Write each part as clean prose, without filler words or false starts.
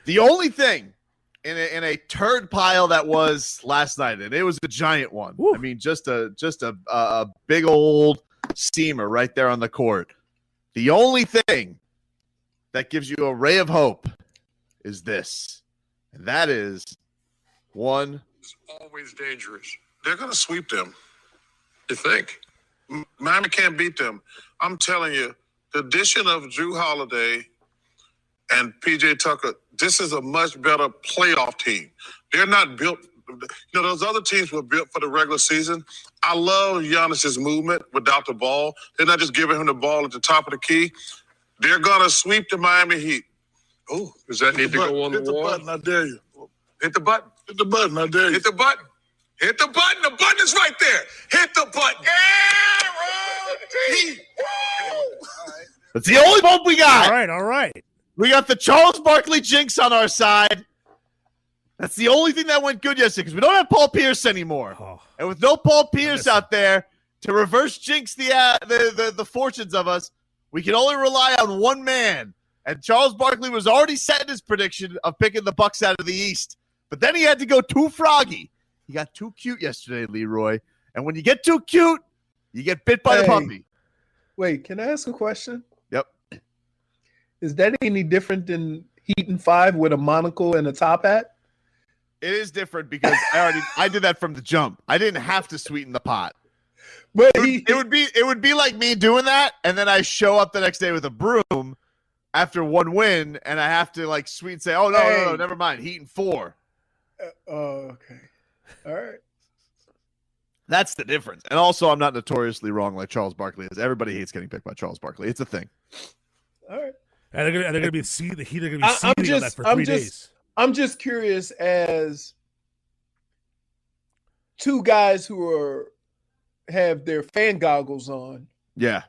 The only thing in a turd pile that was last night, and it was a giant one. Woo. I mean, just a big old steamer right there on the court. The only thing that gives you a ray of hope is this, and that is one. It's always dangerous. They're going to sweep them. You think? Miami can't beat them. I'm telling you, the addition of Drew Holiday and P.J. Tucker, this is a much better playoff team. They're not built. Those other teams were built for the regular season. I love Giannis's movement without the ball. They're not just giving him the ball at the top of the key. They're going to sweep the Miami Heat. Oh, does that need to go on the wall? Hit the button, I dare you. Hit the button. Hit the button, I dare you. Hit the button. Hit the button. The button is right there. Hit the button. Heat. That's the only hope we got. All right. We got the Charles Barkley jinx on our side. That's the only thing that went good yesterday because we don't have Paul Pierce anymore. Oh. And with no Paul Pierce out there to reverse jinx the fortunes of us, we can only rely on one man. And Charles Barkley was already setting his prediction of picking the Bucks out of the East. But then he had to go too froggy. He got too cute yesterday, Leroy. And when you get too cute, you get bit by the puppy. Wait, can I ask a question? Yep. Is that any different than Heaton 5 with a monocle and a top hat? It is different because I did that from the jump. I didn't have to sweeten the pot. But it would be like me doing that, and then I show up the next day with a broom after one win, and I have to like sweet say, "Oh no, never mind, Heaton 4." Okay, all right. That's the difference. And also, I'm not notoriously wrong like Charles Barkley is. Everybody hates getting picked by Charles Barkley. It's a thing. All right. And they're going to be seeding on that for 3 days. I'm just curious, as two guys who have their fan goggles on. Yeah.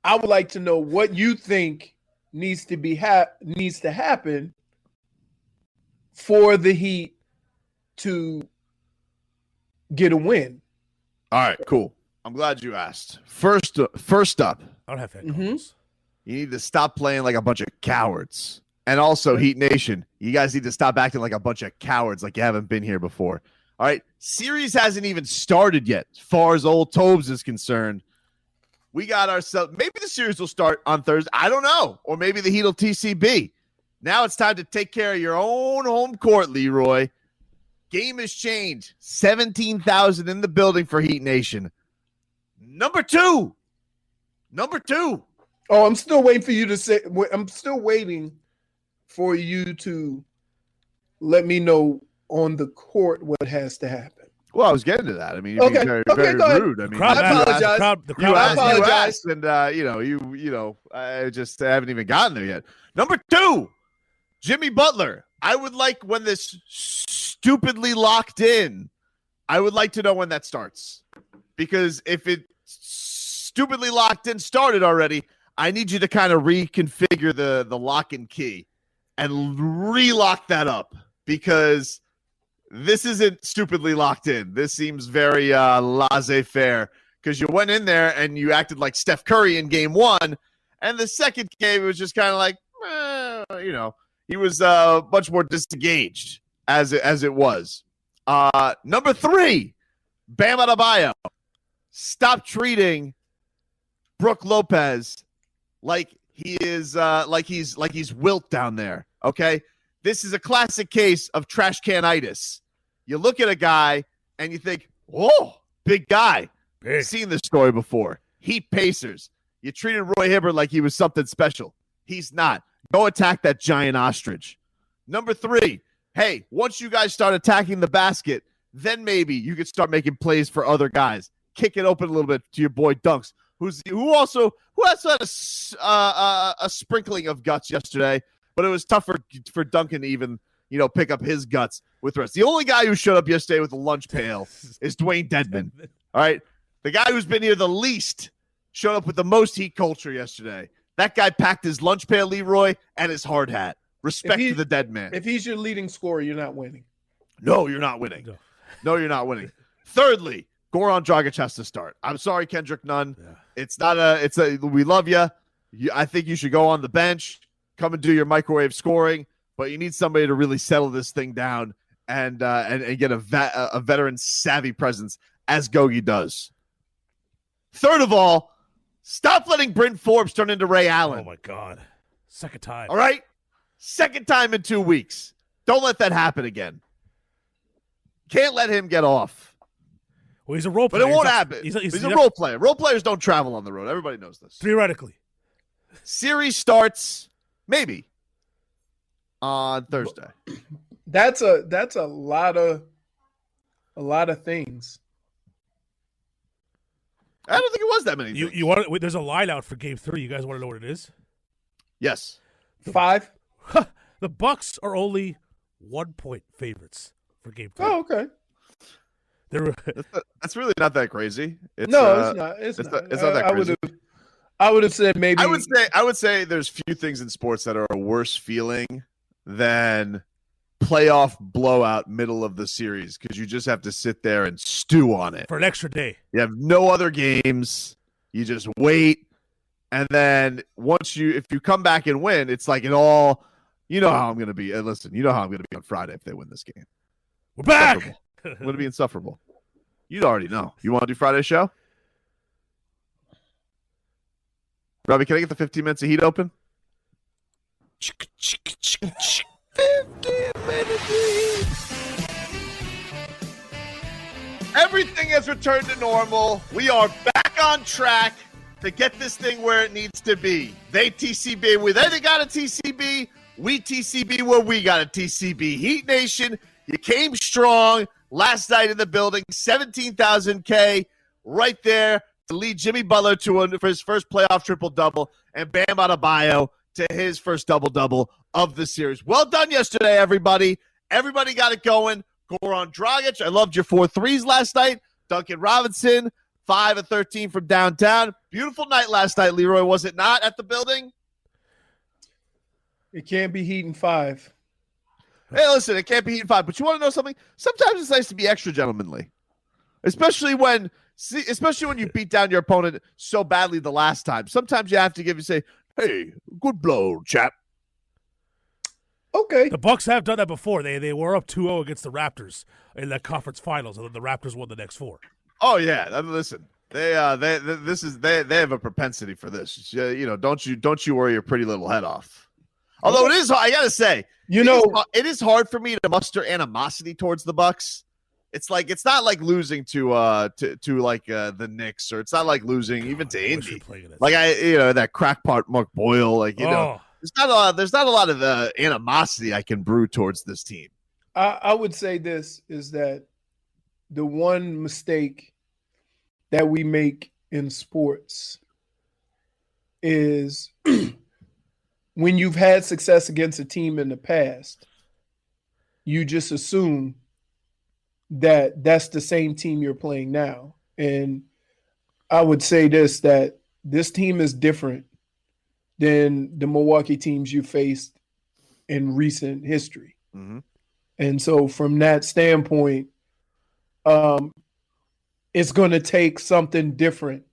I would like to know what you think needs to happen for the Heat to get a win. All right, cool. I'm glad you asked. First up, I don't have fan goggles. You need to stop playing like a bunch of cowards. And also, Heat Nation, you guys need to stop acting like a bunch of cowards like you haven't been here before. All right, series hasn't even started yet as far as old Tobes is concerned. We got ourselves – maybe the series will start on Thursday. I don't know. Or maybe the Heat will TCB. Now it's time to take care of your own home court, Leroy. Game has changed. 17,000 in the building for Heat Nation. Number two. Oh, I'm still waiting for you to say – I'm still waiting for you to let me know on the court what has to happen. Well, I was getting to that. I mean, you're being very rude. I mean, I apologize. You asked, and I just haven't even gotten there yet. Number two, Jimmy Butler. I would like when this stupidly locked in. I would like to know when that starts, because if it stupidly locked in started already, I need you to kind of reconfigure the lock and key and relock that up, because this isn't stupidly locked in. This seems very laissez-faire, because you went in there and you acted like Steph Curry in game one, and the second game it was just kind of like, he was much more disengaged as it was. Number three, Bam Adebayo. Stop treating Brook Lopez like he is like he's Wilt down there. Okay. This is a classic case of trash can-itis. You look at a guy and you think, "Whoa, big guy." Big. Seen this story before. Heat Pacers. You treated Roy Hibbert like he was something special. He's not. Go attack that giant ostrich. Number three, hey, once you guys start attacking the basket, then maybe you could start making plays for other guys. Kick it open a little bit to your boy Dunks, who also had a sprinkling of guts yesterday. But it was tougher for Duncan to even, pick up his guts with the rest. The only guy who showed up yesterday with a lunch pail is Dwayne Dedman. All right? The guy who's been here the least showed up with the most Heat culture yesterday. That guy packed his lunch pail, Leroy, and his hard hat. Respect to the dead man. If he's your leading scorer, you're not winning. No, you're not winning. No, you're not winning. Thirdly, Goran Dragic has to start. I'm sorry, Kendrick Nunn. Yeah. We love you. I think you should go on the bench. come and do your microwave scoring, but you need somebody to really settle this thing down and get a veteran savvy presence as Gogi does. Third of all, stop letting Bryn Forbes turn into Ray Allen. Oh my God. Second time. All right? Second time in 2 weeks. Don't let that happen again. Can't let him get off. Well, he's a role player. But it won't happen. He's a role player. Role players don't travel on the road. Everybody knows this. Theoretically. Series starts maybe on Thursday. That's a lot of things. I don't think it was that many. You want? There's a line out for Game 3. You guys want to know what it is? Yes. 5. The Bucks are only 1-point favorites for Game 3. Oh, okay. That's really not that crazy. It's not. It's not that crazy. I would have said maybe. I would say there's few things in sports that are a worse feeling than playoff blowout middle of the series, because you just have to sit there and stew on it for an extra day. You have no other games. You just wait, and then if you come back and win, it's like it all. You know how I'm going to be. Listen, you know how I'm going to be on Friday if they win this game. We're back. I'm going to be insufferable. You already know. You want to do Friday's show? Robbie, can I get the 15 minutes of heat open? 15 minutes of heat. Everything has returned to normal. We are back on track to get this thing where it needs to be. They TCB where they got a TCB. We TCB where we got a TCB. Heat Nation, you came strong last night in the building. 17,000 K right there to lead Jimmy Butler for his first playoff triple-double, and Bam Adebayo to his first double-double of the series. Well done yesterday, everybody. Everybody got it going. Goran Dragic, I loved your 4 threes last night. Duncan Robinson, 5 of 13 from downtown. Beautiful night last night, Leroy, was it not, at the building? It can't be Heat in 5. Hey, listen, it can't be Heat in 5, but you want to know something? Sometimes it's nice to be extra gentlemanly, especially when you beat down your opponent so badly the last time. Sometimes you have to say, hey, good blow, chap. Okay. The Bucks have done that before. They were up 2-0 against the Raptors in the conference finals, and then the Raptors won the next 4. Oh yeah, listen, they have a propensity for this. Don't you worry your pretty little head off. Although it is, I gotta say, it is hard for me to muster animosity towards the Bucks. It's not like losing to the Knicks, or it's not like losing even to Indy. Like that crackpot Mark Boyle, there's not a lot of animosity I can brew towards this team. I would say this is that the one mistake that we make in sports is when you've had success against a team in the past, you just assume that that's the same team you're playing now. And I would say that this team is different than the Milwaukee teams you faced in recent history. Mm-hmm. And so from that standpoint, it's going to take something different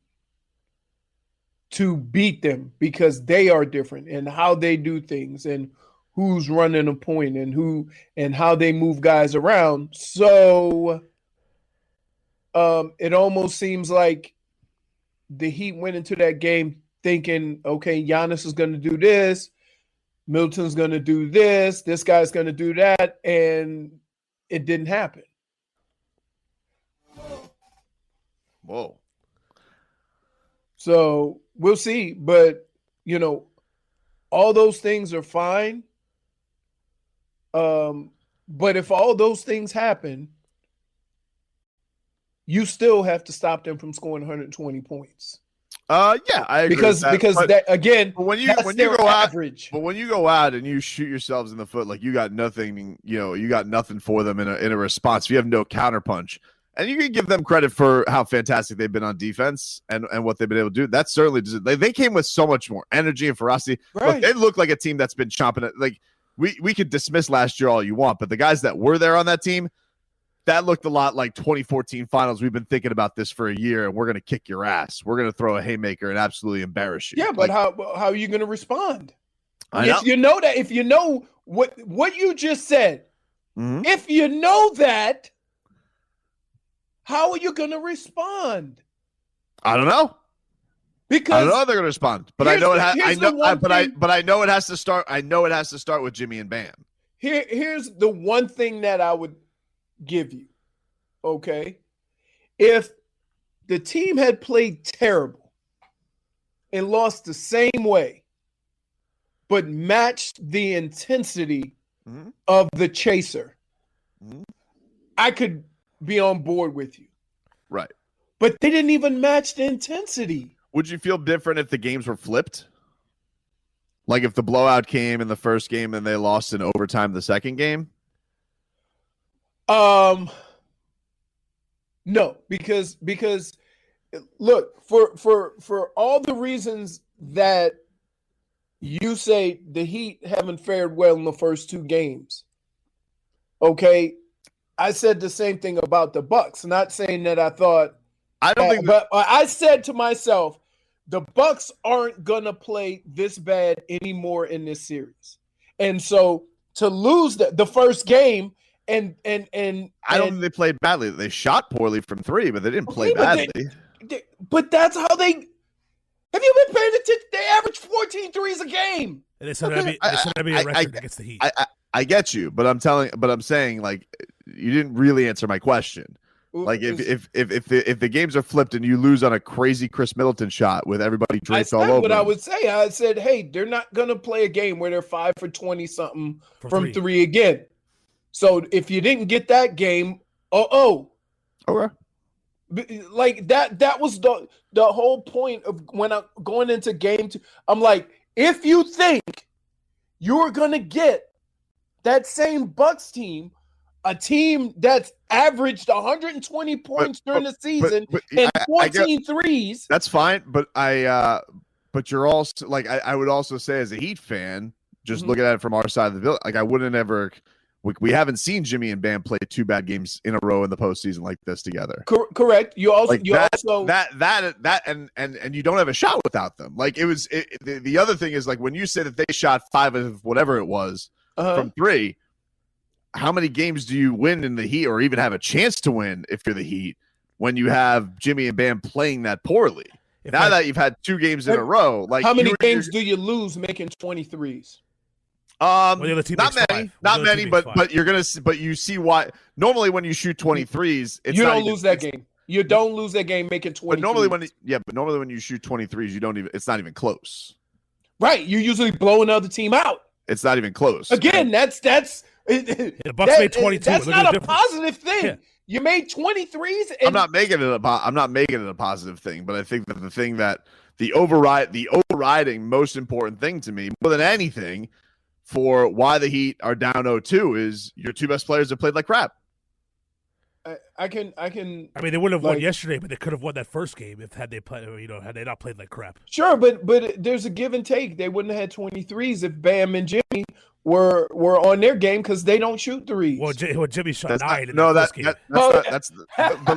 to beat them, because they are different and how they do things and who's running a point and how they move guys around. So it almost seems like the Heat went into that game thinking, okay, Giannis is going to do this, Middleton's going to do this guy's going to do that, and it didn't happen. Whoa. So we'll see. But, all those things are fine. But if all those things happen, you still have to stop them from scoring 120 points. Yeah, I agree because that again, when you go average. But when you go out and you shoot yourselves in the foot, like you got nothing, you got nothing for them in a response. You have no counterpunch, and you can give them credit for how fantastic they've been on defense and what they've been able to do. That certainly they came with so much more energy and ferocity. Right. Look, they look like a team that's been chomping it. Like we could dismiss last year all you want, but the guys that were there on that team, that looked a lot like 2014 finals. We've been thinking about this for a year, and we're going to kick your ass. We're going to throw a haymaker and absolutely embarrass you. Yeah, but how are you going to respond? I If you know that, if you know what you just said, know. if you know that, how are you going to respond? I don't know. Because I don't know how they're going to respond, but I know it. But I know it has to start. I know it has to start with Jimmy and Bam. Here's the one thing that I would give you. Okay, if the team had played terrible and lost the same way, but matched the intensity of the chaser, I could be on board with you. Right. But they didn't even match the intensity. Would you feel different if the games were flipped? Like if the blowout came in the first game and they lost in overtime the second game? No, because look, for all the reasons that you say the Heat haven't fared well in the first two games. Okay, I said the same thing about the Bucks. Not saying that I thought I don't think but I said to myself, the Bucks aren't gonna play this bad anymore in this series. And so to lose the first game and I don't think they played badly. They shot poorly from three, but they didn't play badly. But that's how they have you been paying attention? They average 14 threes a game. And they said that'd be a record against the Heat. I get you, but I'm saying like you didn't really answer my question. Like if the games are flipped and you lose on a crazy Chris Middleton shot with everybody draped all over. What I would say, I said, hey, they're not gonna play a game where they're 5 for 20 something from three again. So if you didn't get that game, okay. Like that was the whole point of when I'm going into game two. I'm like, if you think you're gonna get that same Bucks team, a team that's averaged 120 points during the season and 14 threes. That's fine, but but you're also like I would also say as a Heat fan, just looking at it from our side of the building, like I wouldn't ever. We haven't seen Jimmy and Bam play two bad games in a row in the postseason like this together. Correct. You also and you don't have a shot without them. Like the other thing is like when you say that they shot 5 of whatever it was from three. How many games do you win in the Heat or even have a chance to win if you're the Heat when you have Jimmy and Bam playing that poorly? Now that you've had 2 games in a row, like how many games do you lose making 23s? Not many, but you're gonna but you see why normally when you shoot 23s, you don't lose that game. You don't lose that game making 20. But normally when you shoot 23s, you don't even it's not even close. Right. You usually blow another team out. It's not even close. Again, that's the Bucks made 22. That's not a positive thing. Yeah. You made 23s. I'm not making it a positive thing, but I think that the overriding most important thing to me, more than anything, for why the Heat are down 0-2 is your 2 best players have played like crap. I mean, they wouldn't have won yesterday, but they could have won that first game had they not played like crap. Sure, but there's a give and take. They wouldn't have had 23s if Bam and Jimmy were on their game because they don't shoot threes. Well, Jimmy shot 9 in the first game.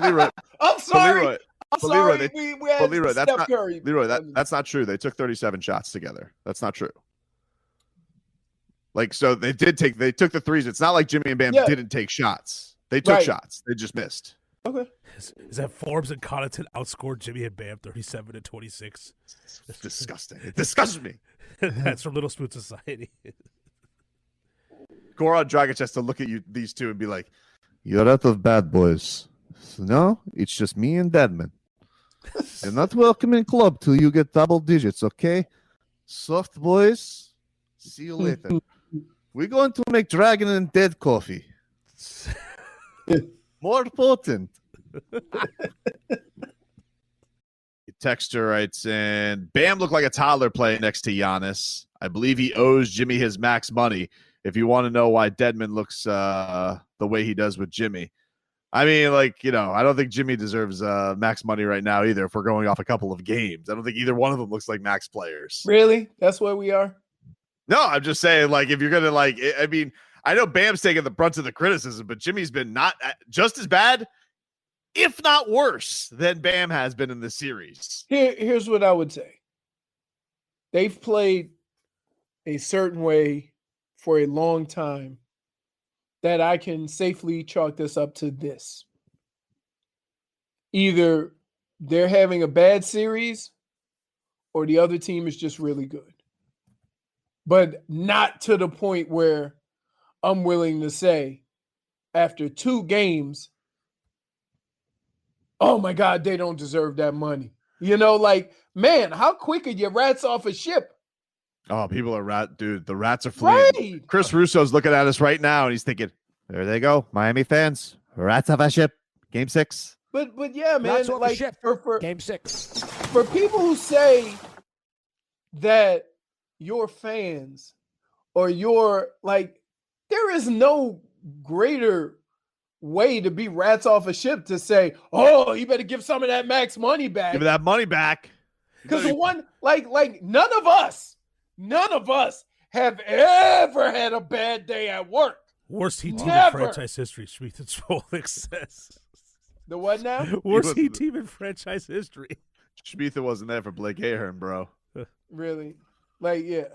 Leroy. I'm sorry. Leroy, Curry. Leroy, that's not true. They took 37 shots together. That's not true. Like, so they took the threes. It's not like Jimmy and Bam didn't take shots. They took shots. They just missed. Okay. Is that Forbes and Connaughton outscored Jimmy and Bam 37-26? It's disgusting. It disgusts me. That's from Little Spoon Society. Goran Dragic has to look at these two and be like, "You're out of bad boys. No, it's just me and Deadman. You're not welcome in club till you get double digits, okay? Soft boys, see you later. We're going to make Dragon and Dead coffee. More potent." Texter writes in, Bam looked like a toddler playing next to Giannis. I believe he owes Jimmy his max money. If you want to know why Deadman looks the way he does with Jimmy. I mean, like, I don't think Jimmy deserves max money right now either if we're going off a couple of games. I don't think either one of them looks like max players. Really? That's where we are? No, I'm just saying, like, if you're going to, I mean, I know Bam's taking the brunt of the criticism, but Jimmy's been not just as bad, if not worse, than Bam has been in this series. Here's what I would say. They've played a certain way for a long time that I can safely chalk this up to this. Either they're having a bad series or the other team is just really good. But not to the point where I'm willing to say after 2 games, oh my God, they don't deserve that money. Like, man, how quick are your rats off a ship? Oh, people are dude. The rats are fleeing. Right. Chris Russo's looking at us right now, and he's thinking, "There they go, Miami fans. Rats off a ship. Game 6." But yeah, man. Rats off a like ship. for Game 6. for people who say that you're fans or you're like, there is no greater way to be rats off a ship to say, oh, you better give some of that max money back. Give me that money back. Because the one, like none of us have ever had a bad day at work. Worst Heat team in Never. franchise history, Schmeeth and Smolik says. The what now? Worst Heat team in franchise history. Schmeetha wasn't there for Blake Ahern, bro. Really? Like, yeah.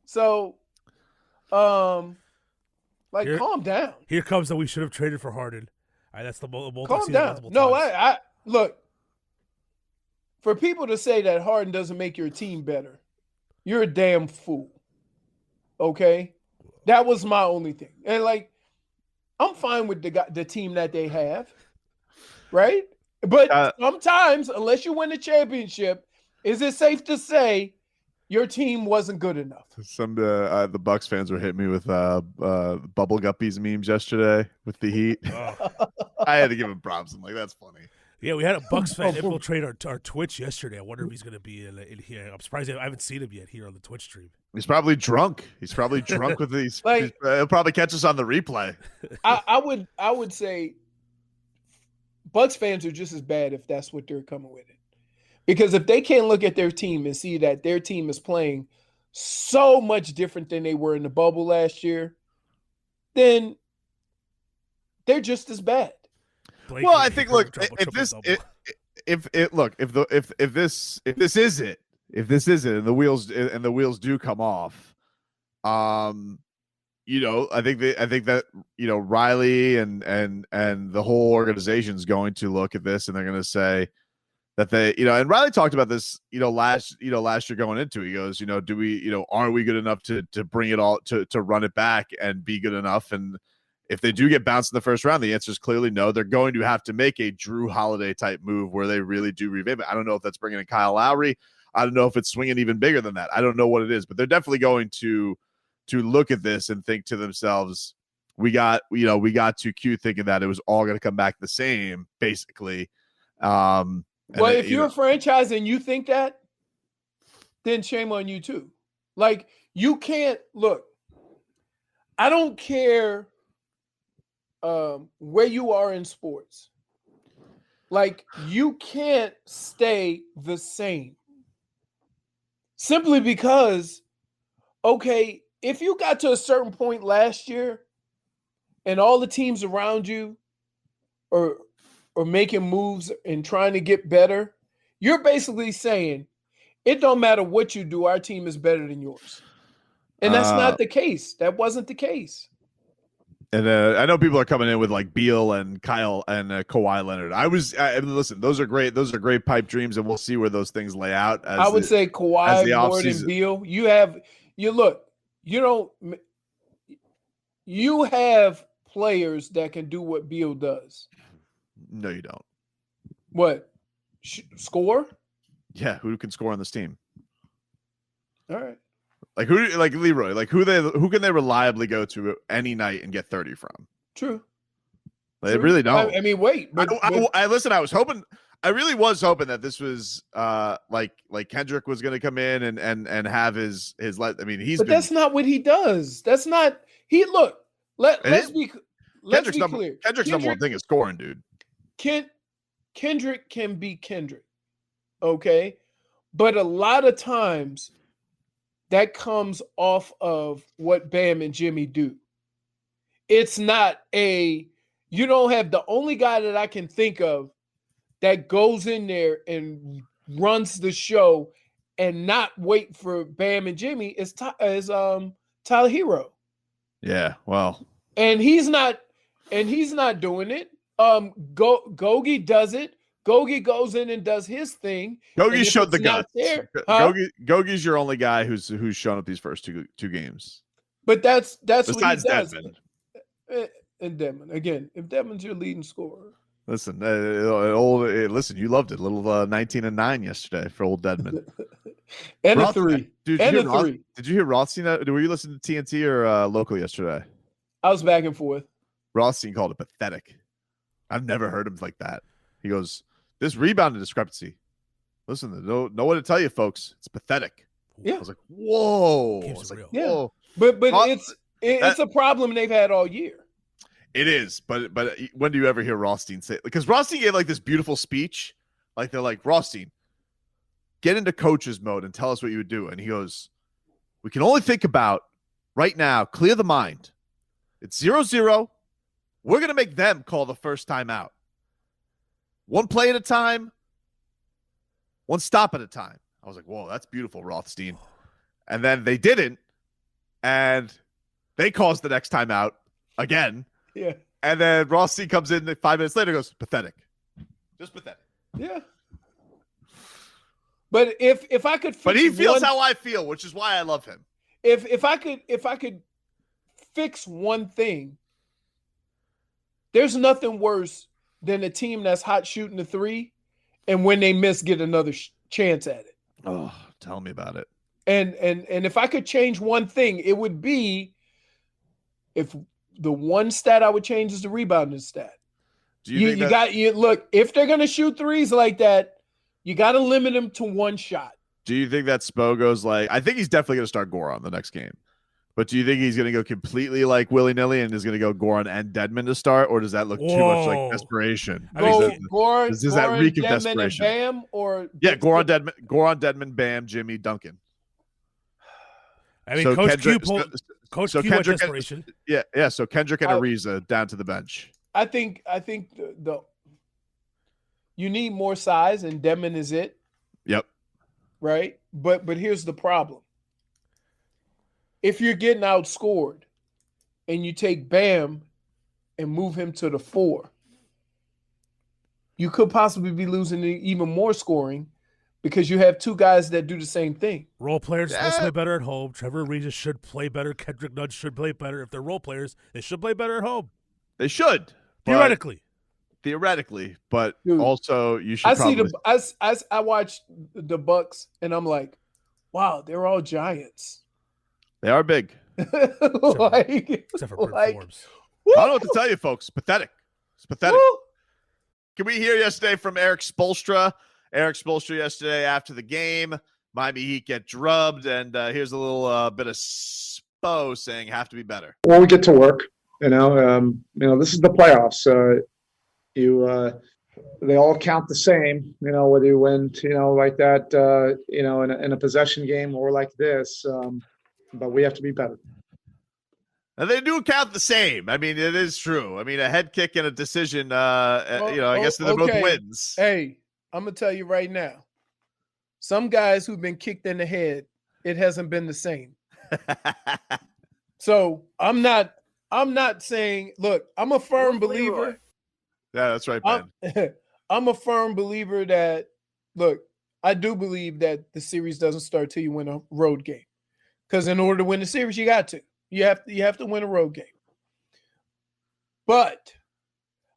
So, calm down. Here comes that we should have traded for Harden. That's the both. Calm down. No, I look. For people to say that Harden doesn't make your team better, you're a damn fool. Okay, that was my only thing. And like, I'm fine with the team that they have, right? But sometimes, unless you win the championship, is it safe to say your team wasn't good enough? Some the Bucks fans were hitting me with Bubble Guppies memes yesterday with the Heat. I had to give him props. I'm like, that's funny. Yeah, we had a Bucks fan infiltrate our Twitch yesterday. I wonder if he's going to be in here. I'm surprised I haven't seen him yet here on the Twitch stream. He's probably drunk. He's probably drunk with these. Like, he'll probably catch us on the replay. I would say Bucks fans are just as bad if that's what they're coming with it. Because if they can't look at their team and see that their team is playing so much different than they were in the bubble last year, then they're just as bad. Well, I think look, if this is it, and the wheels do come off, I think that Riley and the whole organization is going to look at this and they're going to say that they, and Riley talked about this, last year going into it. He goes, do we, aren't we good enough to bring it all to run it back and be good enough? And if they do get bounced in the first round, the answer is clearly no. They're going to have to make a Drew Holiday type move where they really do revamp it. I don't know if that's bringing in Kyle Lowry. I don't know if it's swinging even bigger than that. I don't know what it is, but they're definitely going to look at this and think to themselves, we got too cute thinking that it was all going to come back the same, basically. Well, if you're a franchise and you think that, then shame on you too. Like, you can't look. I don't care where you are in sports. Like, you can't stay the same. Simply because, okay, if you got to a certain point last year and all the teams around you are making moves and trying to get better, you're basically saying, it don't matter what you do, our team is better than yours. And that's not the case. That wasn't the case. And I know people are coming in with like Beal and Kyle and Kawhi Leonard. Listen, those are great. Those are great pipe dreams, and we'll see where those things lay out. I would say Kawhi more than Beal. You have players that can do what Beal does. No, you don't. What? Score? Yeah, who can score on this team? All right. Like Leroy, like who can they reliably go to any night and get 30 from? True. They really don't. I mean, wait. I listen. I really was hoping that this was like Kendrick was going to come in and have his let. I mean, that's not what he does. That's not he. Look, let's be clear. Kendrick's number one thing is scoring, dude. Kendrick can be Kendrick, okay, but a lot of times that comes off of what Bam and Jimmy do. It's not you don't have the only guy that I can think of that goes in there and runs the show and not wait for Bam and Jimmy is Tyler Hero. Yeah, well, and he's not doing it. Gogi does it. Gogi goes in and does his thing. Gogi showed the guts. Gogi's your only guy who's shown up these first two games. But that's besides what he does. Dedmon. And Dedmon again. If Dedmon's your leading scorer, listen, listen. You loved it. A little 19 and 9 yesterday for old Dedmon. and Roth, a 3. Dude, and a 3. Did you hear Rothstein? Were you listening to TNT or local yesterday? I was back and forth. Rothstein called it pathetic. I've never heard him like that. He goes, "This rebounding discrepancy. Listen, know what to tell you, folks. It's pathetic." Yeah. I was like, "Whoa!" I was like, "Whoa!" Yeah. But it's a problem they've had all year. It is, but when do you ever hear Rothstein say it? Because Rothstein gave like this beautiful speech, like they're like, "Rothstein, get into coach's mode and tell us what you would do." And he goes, "We can only think about right now, clear the mind. It's 0-0. We're going to make them call the first time out. One play at a time, one stop at a time." I was like, "Whoa, that's beautiful, Rothstein." And then they didn't, and they caused the next time out again. Yeah. And then Rothstein comes in 5 minutes later and goes, "Pathetic. Just pathetic." Yeah. But if I could But he feels how I feel, which is why I love him. If I could fix one thing, there's nothing worse than a team that's hot shooting the 3 and when they miss get another chance at it. Oh, tell me about it. And if I could change one thing, it would be if the one stat I would change is the rebounding stat. Do you look, if they're going to shoot threes like that, you got to limit them to one shot. Do you think that Spo goes like, I think he's definitely going to start Goran the next game. But do you think he's going to go completely like willy-nilly and is going to go Goran and Dedmon to start? Or does that look too much like desperation? Goran, does that reek of Dedmon desperation? And Bam, or Goran, Dedmon, Bam, Jimmy, Duncan. I mean, so Coach Q Kendrick, desperation. Yeah. So Kendrick and Ariza down to the bench. I think the you need more size, and Dedmon is it. Yep. Right, but here's the problem. If you're getting outscored, and you take Bam and move him to the 4, you could possibly be losing even more scoring. Because you have two guys that do the same thing. Role players must play better at home. Trevor Ariza should play better. Kendrick Nunn should play better. If they're role players, they should play better at home. They should. Theoretically, but dude, also you should. I watch the Bucks and I'm like, wow, they're all giants. They are big. Except for Forbes. I don't know what to tell you, folks. Pathetic. It's pathetic. Woo! Can we hear yesterday from Eric Spoelstra? Eric Spoelstra yesterday after the game. Miami Heat get drubbed, and here's a little bit of Spo saying have to be better. Well, we get to work. This is the playoffs. They all count the same. Whether you win, like that, in a possession game or like this. But we have to be better. And they do count the same. I mean, it is true. I mean, a head kick and a decision. I guess they're both wins. Hey. I'm going to tell you right now, some guys who've been kicked in the head, it hasn't been the same. So I'm not saying, look, I'm a firm believer. Yeah, that's right, Ben. I'm a firm believer that, look, I do believe that the series doesn't start till you win a road game. Because in order to win the series, you got to. You have to win a road game. But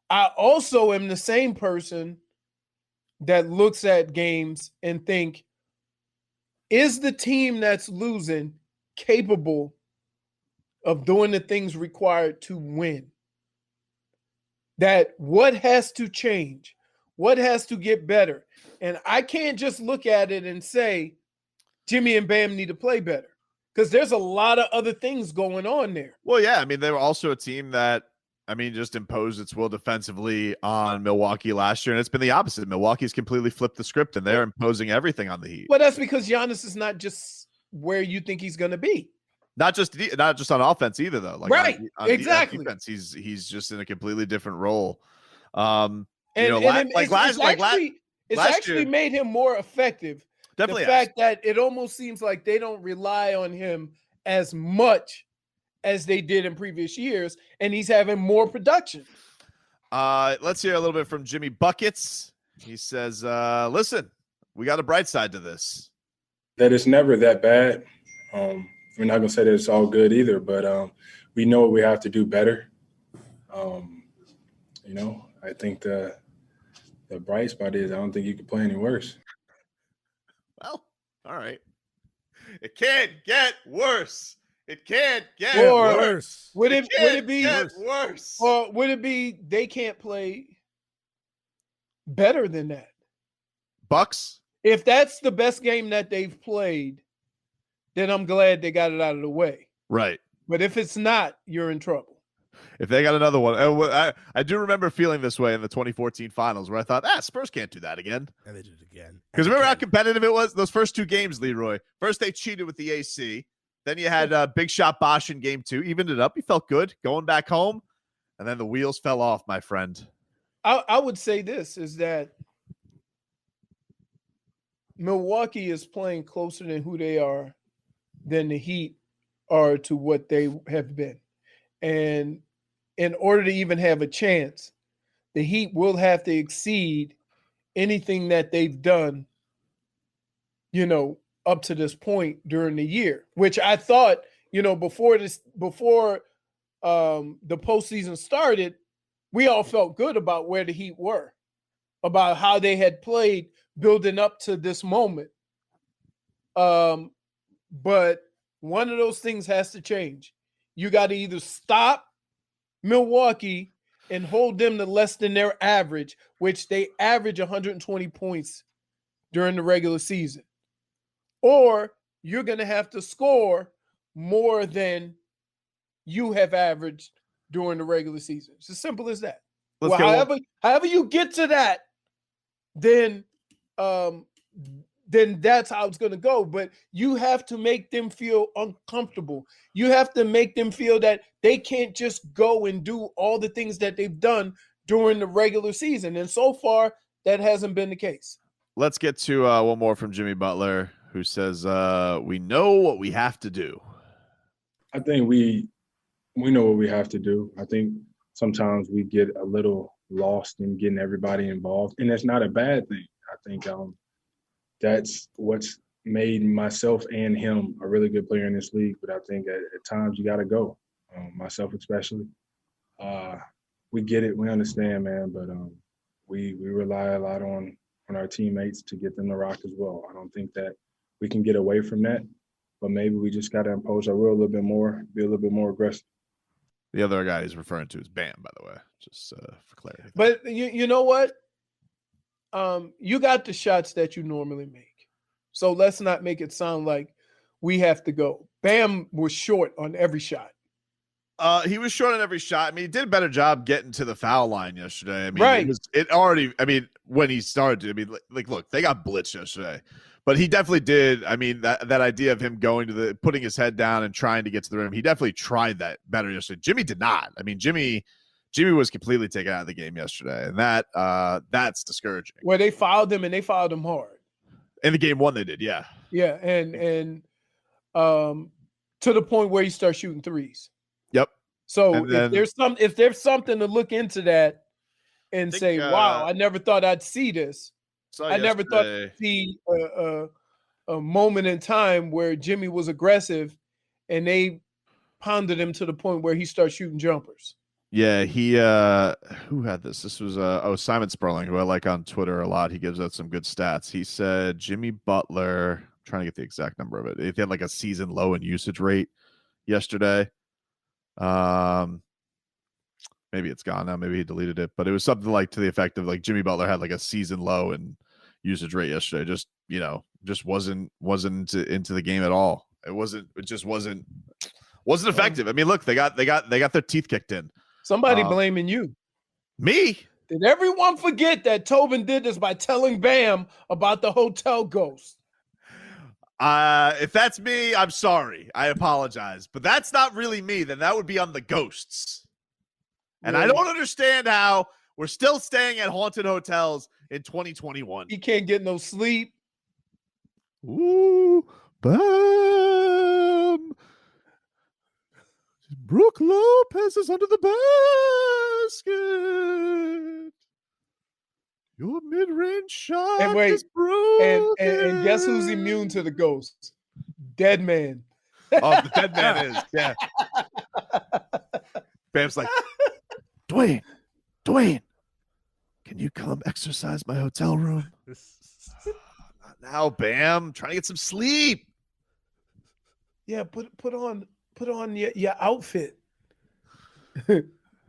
I also am the same person that looks at games and think, is the team that's losing capable of doing the things required to win? That what has to change? What has to get better? And I can't just look at it and say, Jimmy and Bam need to play better. Because there's a lot of other things going on there. Well, yeah. I mean, they were also a team that, just imposed its will defensively on Milwaukee last year, and it's been the opposite. Milwaukee's completely flipped the script, and they're imposing everything on the Heat. Well, that's because Giannis is not just where you think he's going to be. Not just on offense either, though. Like exactly. On defense, he's just in a completely different role. It's actually made him more effective. Definitely the fact that it almost seems like they don't rely on him as much as they did in previous years, and he's having more production. Let's hear a little bit from Jimmy Buckets. He says, listen, we got a bright side to this. That it's never that bad. We're not going to say that it's all good either, but we know what we have to do better. I think the bright spot is I don't think you could play any worse. Well, all right. It can't get worse. It can't get worse. Would it be worse? Or would it be they can't play better than that? Bucks? If that's the best game that they've played, then I'm glad they got it out of the way. Right. But if it's not, you're in trouble. If they got another one, I do remember feeling this way in the 2014 finals where I thought, Spurs can't do that again. And they did it again. Because remember how competitive it was? Those first two games, Leroy. First, they cheated with the AC. Then you had Big Shot Bosch in game 2. Evened it up. You felt good going back home. And then the wheels fell off, my friend. I would say this is that Milwaukee is playing closer than who they are than the Heat are to what they have been. And in order to even have a chance, the Heat will have to exceed anything that they've done, up to this point during the year, which I thought, before the postseason started, we all felt good about where the Heat were, about how they had played building up to this moment. But one of those things has to change. You got to either stop Milwaukee and hold them to less than their average, which they average 120 points during the regular season, or you're going to have to score more than you have averaged during the regular season. It's as simple as that. However you get to that, then that's how it's going to go. But you have to make them feel uncomfortable. You have to make them feel that they can't just go and do all the things that they've done during the regular season. And so far, that hasn't been the case. Let's get to one more from Jimmy Butler, who says, we know what we have to do. I think we know what we have to do. I think sometimes we get a little lost in getting everybody involved, and that's not a bad thing. I think that's what's made myself and him a really good player in this league. But I think at times you got to go, myself especially. We get it, we understand, man. But we rely a lot on our teammates to get them to rock as well. I don't think that we can get away from that, but maybe we just got to impose our will a little bit more, be a little bit more aggressive. The other guy he's referring to is Bam, by the way, just for clarity. But you know what? You got the shots that you normally make. So let's not make it sound like we have to go. Bam was short on every shot. He was short on every shot. I mean, he did a better job getting to the foul line yesterday. I mean, right. When he started, look, they got blitzed yesterday, but he definitely did. I mean, that idea of him going to putting his head down and trying to get to the rim, he definitely tried that better yesterday. Jimmy did not. I mean, Jimmy was completely taken out of the game yesterday, and that's discouraging. Well, they fouled him, and they fouled him hard. In the game one, they did, yeah. Yeah, and to the point where he starts shooting threes. Yep. So if there's something to look into that and say, wow, I never thought I'd see this. I never thought I'd see a moment in time where Jimmy was aggressive and they pounded him to the point where he starts shooting jumpers. Yeah, he who had this? This was Simon Sperling, who I like on Twitter a lot. He gives out some good stats. He said Jimmy Butler, I'm trying to get the exact number of it. He had like a season low in usage rate yesterday. Maybe it's gone now. Maybe he deleted it, but it was something like to the effect of like Jimmy Butler had like a season low in usage rate yesterday. Just wasn't into the game at all. It just wasn't effective. I mean, look, they got their teeth kicked in. Somebody blaming you. Me? Did everyone forget that Tobin did this by telling Bam about the hotel ghost? If that's me, I'm sorry. I apologize. But that's not really me. Then that would be on the ghosts. And I don't understand how we're still staying at haunted hotels in 2021. He can't get no sleep. Ooh, Bam. Brooke Lopez is under the basket. Your mid-range shot And wait, is broken. and guess who's immune to the ghost? Dead man. Oh, the dead man is. Yeah. Bam's like, Dwayne, can you come exercise my hotel room? Not now, Bam. I'm trying to get some sleep. Yeah, put on your outfit.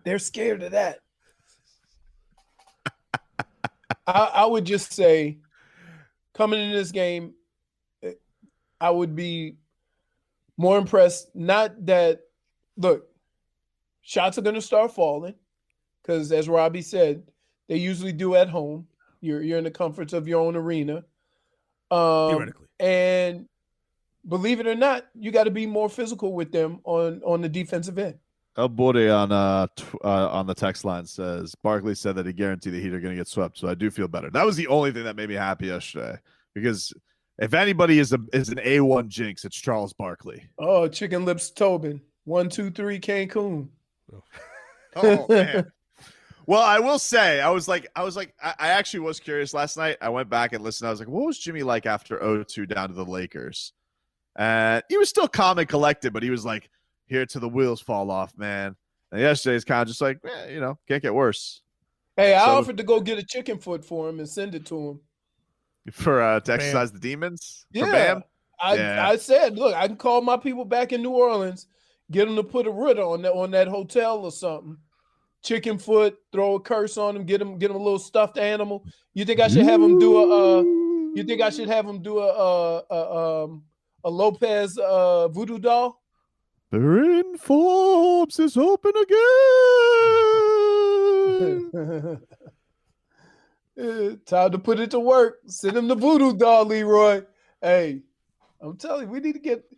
They're scared of that. I would just say, coming into this game, I would be more impressed. Not that, look, shots are going to start falling because, as Robbie said, they usually do at home. You're in the comforts of your own arena. Theoretically. And believe it or not, you got to be more physical with them on the defensive end. El Bode on the text line says, Barkley said that he guaranteed the Heat are going to get swept, so I do feel better. That was the only thing that made me happy yesterday, because if anybody is an A1 jinx, it's Charles Barkley. Oh, Chicken Lips Tobin. 1, 2, 3, Cancun. Oh, man. Well, I will say, I actually was curious last night. I went back and listened. I was like, what was Jimmy like after 0-2 down to the Lakers? And he was still calm and collected, but he was like, here till the wheels fall off, man. And yesterday's kind of just like, can't get worse. Hey, I offered to go get a chicken foot for him and send it to him. For to exercise the demons? Yeah. For Bam? I said, look, I can call my people back in New Orleans, get them to put a ritter on that hotel or something. Chicken foot, throw a curse on him, get him a little stuffed animal. You think I should have him do a Lopez voodoo doll? Baron Forbes is open again. Time to put it to work. Send him the voodoo doll, Leroy. Hey, I'm telling you, we need to get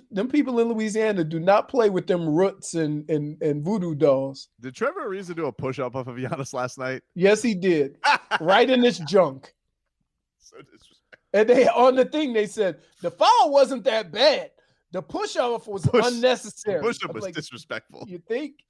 them people in Louisiana do not play with them roots and voodoo dolls. Did Trevor Ariza do a push-up off of Giannis last night? Yes, he did. Right in this junk. So disrespectful. And on the thing they said the foul wasn't that bad. The push-off was unnecessary. The push-up was disrespectful. You think?